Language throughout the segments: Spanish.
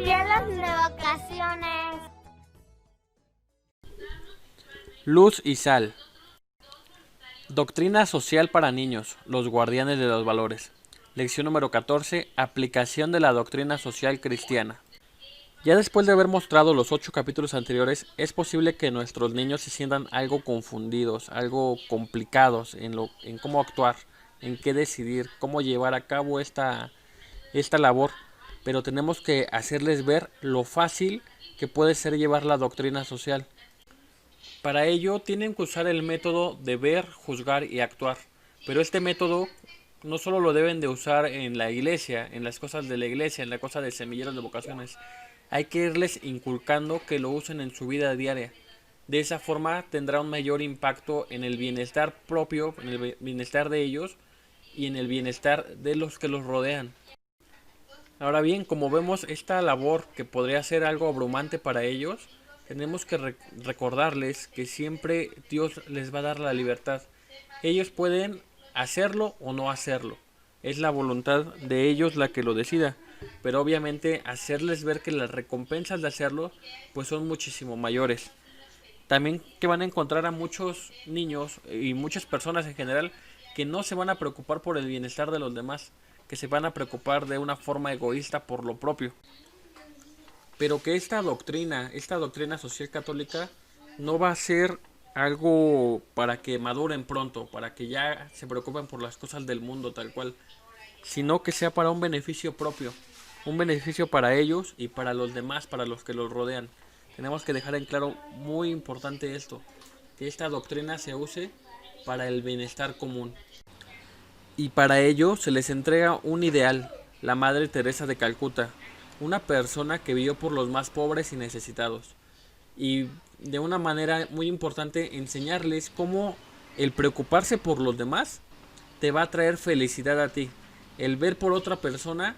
Cielos de ocasiones. Luz y sal. Doctrina social para niños, los guardianes de los valores. Lección número 14. Aplicación de la doctrina social cristiana. Ya después de haber mostrado los 8 capítulos anteriores, es posible que nuestros niños se sientan algo confundidos, algo complicados en cómo actuar, en qué decidir, cómo llevar a cabo esta labor, pero tenemos que hacerles ver lo fácil que puede ser llevar la doctrina social. Para ello tienen que usar el método de ver, juzgar y actuar, pero este método no solo lo deben de usar en la iglesia, en las cosas de la iglesia, en la cosa de semilleros de vocaciones. Hay que irles inculcando que lo usen en su vida diaria. De esa forma tendrá un mayor impacto en el bienestar propio, en el bienestar de ellos y en el bienestar de los que los rodean. Ahora bien, como vemos esta labor que podría ser algo abrumante para ellos, tenemos que recordarles que siempre Dios les va a dar la libertad. Ellos pueden hacerlo o no hacerlo. Es la voluntad de ellos la que lo decida. Pero obviamente hacerles ver que las recompensas de hacerlo pues son muchísimo mayores. También que van a encontrar a muchos niños y muchas personas en general que no se van a preocupar por el bienestar de los demás, que se van a preocupar de una forma egoísta por lo propio. Pero que esta doctrina social católica no va a ser algo para que maduren pronto, para que ya se preocupen por las cosas del mundo tal cual, sino que sea para un beneficio propio, un beneficio para ellos y para los demás, para los que los rodean. Tenemos que dejar en claro, muy importante esto, que esta doctrina se use para el bienestar común. Y para ello se les entrega un ideal, la Madre Teresa de Calcuta, una persona que vivió por los más pobres y necesitados. Y de una manera muy importante enseñarles cómo el preocuparse por los demás te va a traer felicidad a ti. El ver por otra persona,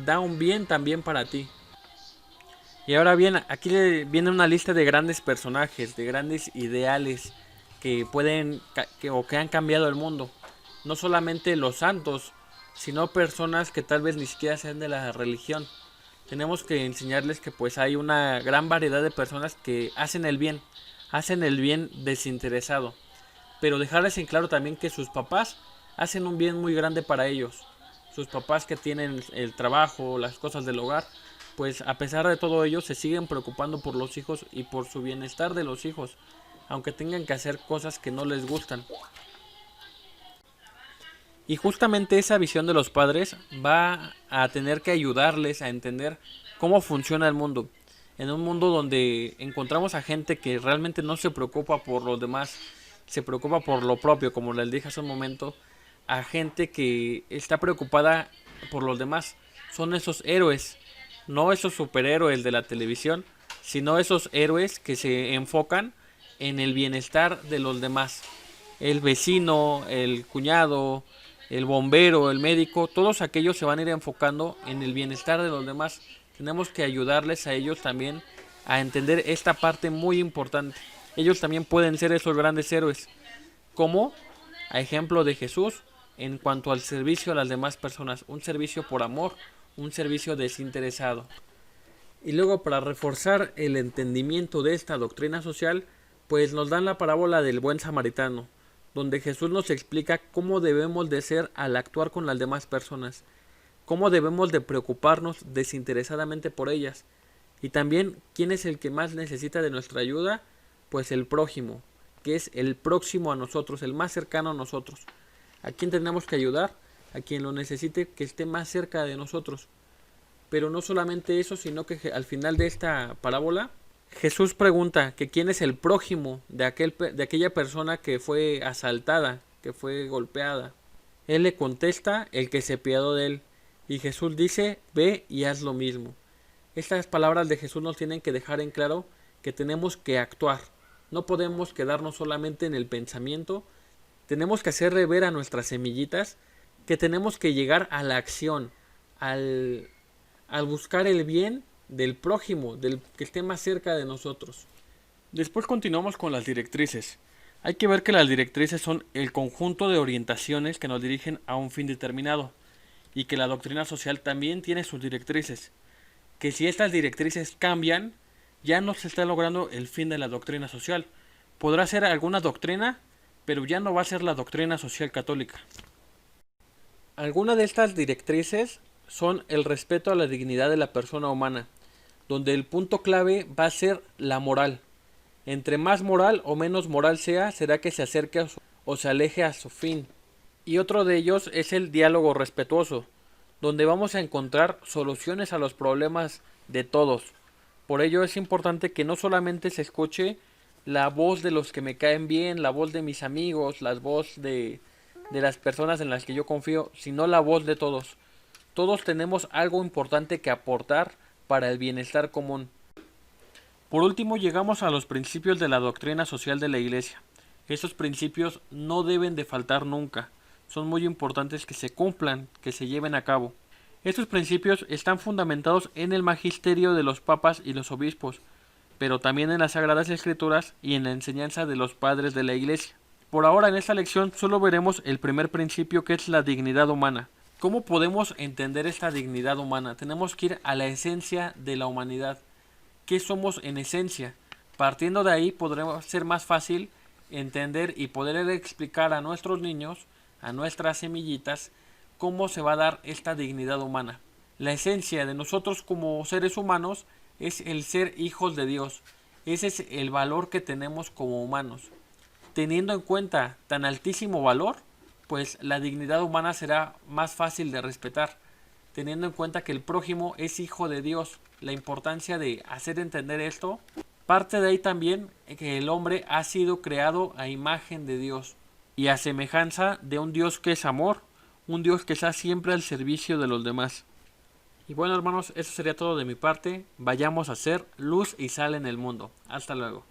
da un bien también para ti. Y ahora bien, aquí viene una lista de grandes personajes, de grandes ideales que pueden o que han cambiado el mundo. No solamente los santos, sino personas que tal vez ni siquiera sean de la religión. Tenemos que enseñarles que pues hay una gran variedad de personas que hacen el bien desinteresado. Pero dejarles en claro también que sus papás hacen un bien muy grande para ellos. Sus papás que tienen el trabajo, las cosas del hogar, pues a pesar de todo ello se siguen preocupando por los hijos y por su bienestar de los hijos, aunque tengan que hacer cosas que no les gustan. Y justamente esa visión de los padres va a tener que ayudarles a entender cómo funciona el mundo. En un mundo donde encontramos a gente que realmente no se preocupa por los demás, se preocupa por lo propio, como les dije hace un momento, a gente que está preocupada por los demás. Son esos héroes, no esos superhéroes de la televisión, sino esos héroes que se enfocan en el bienestar de los demás. El vecino, el cuñado, el bombero, el médico, todos aquellos se van a ir enfocando en el bienestar de los demás. Tenemos que ayudarles a ellos también a entender esta parte muy importante. Ellos también pueden ser esos grandes héroes, como a ejemplo de Jesús en cuanto al servicio a las demás personas, un servicio por amor, un servicio desinteresado. Y luego, para reforzar el entendimiento de esta doctrina social, pues nos dan la parábola del buen samaritano, donde Jesús nos explica cómo debemos de ser al actuar con las demás personas, cómo debemos de preocuparnos desinteresadamente por ellas, y también quién es el que más necesita de nuestra ayuda, pues el prójimo, que es el próximo a nosotros, el más cercano a nosotros. ¿A quién tenemos que ayudar? A quien lo necesite, que esté más cerca de nosotros. Pero no solamente eso, sino que al final de esta parábola Jesús pregunta que quién es el prójimo de aquella persona que fue asaltada, que fue golpeada. Él le contesta: el que se apiadó de él. Y Jesús dice: ve y haz lo mismo. Estas palabras de Jesús nos tienen que dejar en claro que tenemos que actuar. No podemos quedarnos solamente en el pensamiento. Tenemos que hacerle ver a nuestras semillitas que tenemos que llegar a la acción, al buscar el bien del prójimo, del que esté más cerca de nosotros. Después continuamos con las directrices. Hay que ver que las directrices son el conjunto de orientaciones que nos dirigen a un fin determinado, y que la doctrina social también tiene sus directrices. que si estas directrices cambian, ya no se está logrando el fin de la doctrina social. Podrá ser alguna doctrina, pero ya no va a ser la doctrina social católica. Algunas de estas directrices son el respeto a la dignidad de la persona humana, donde el punto clave va a ser la moral. Entre más moral o menos moral sea, será que se acerque o se aleje a su fin. Y otro de ellos es el diálogo respetuoso, donde vamos a encontrar soluciones a los problemas de todos. Por ello es importante que no solamente se escuche la voz de los que me caen bien, la voz de mis amigos, la voz de las personas en las que yo confío, sino la voz de todos. Todos tenemos algo importante que aportar para el bienestar común. Por último, llegamos a los principios de la doctrina social de la Iglesia. Estos principios no deben de faltar nunca. Son muy importantes que se cumplan, que se lleven a cabo. Estos principios están fundamentados en el magisterio de los papas y los obispos, pero también en las Sagradas Escrituras y en la enseñanza de los padres de la Iglesia. Por ahora en esta lección solo veremos el primer principio, que es la dignidad humana. ¿Cómo podemos entender esta dignidad humana? Tenemos que ir a la esencia de la humanidad. ¿Qué somos en esencia? Partiendo de ahí podremos ser más fácil entender y poder explicar a nuestros niños, a nuestras semillitas, cómo se va a dar esta dignidad humana. La esencia de nosotros como seres humanos es el ser hijos de Dios. Ese es el valor que tenemos como humanos. Teniendo en cuenta tan altísimo valor, pues la dignidad humana será más fácil de respetar, teniendo en cuenta que el prójimo es hijo de Dios. La importancia de hacer entender esto parte de ahí también, que el hombre ha sido creado a imagen de Dios y a semejanza de un Dios que es amor, un Dios que está siempre al servicio de los demás. Y bueno, hermanos, eso sería todo de mi parte. Vayamos a ser luz y sal en el mundo. Hasta luego.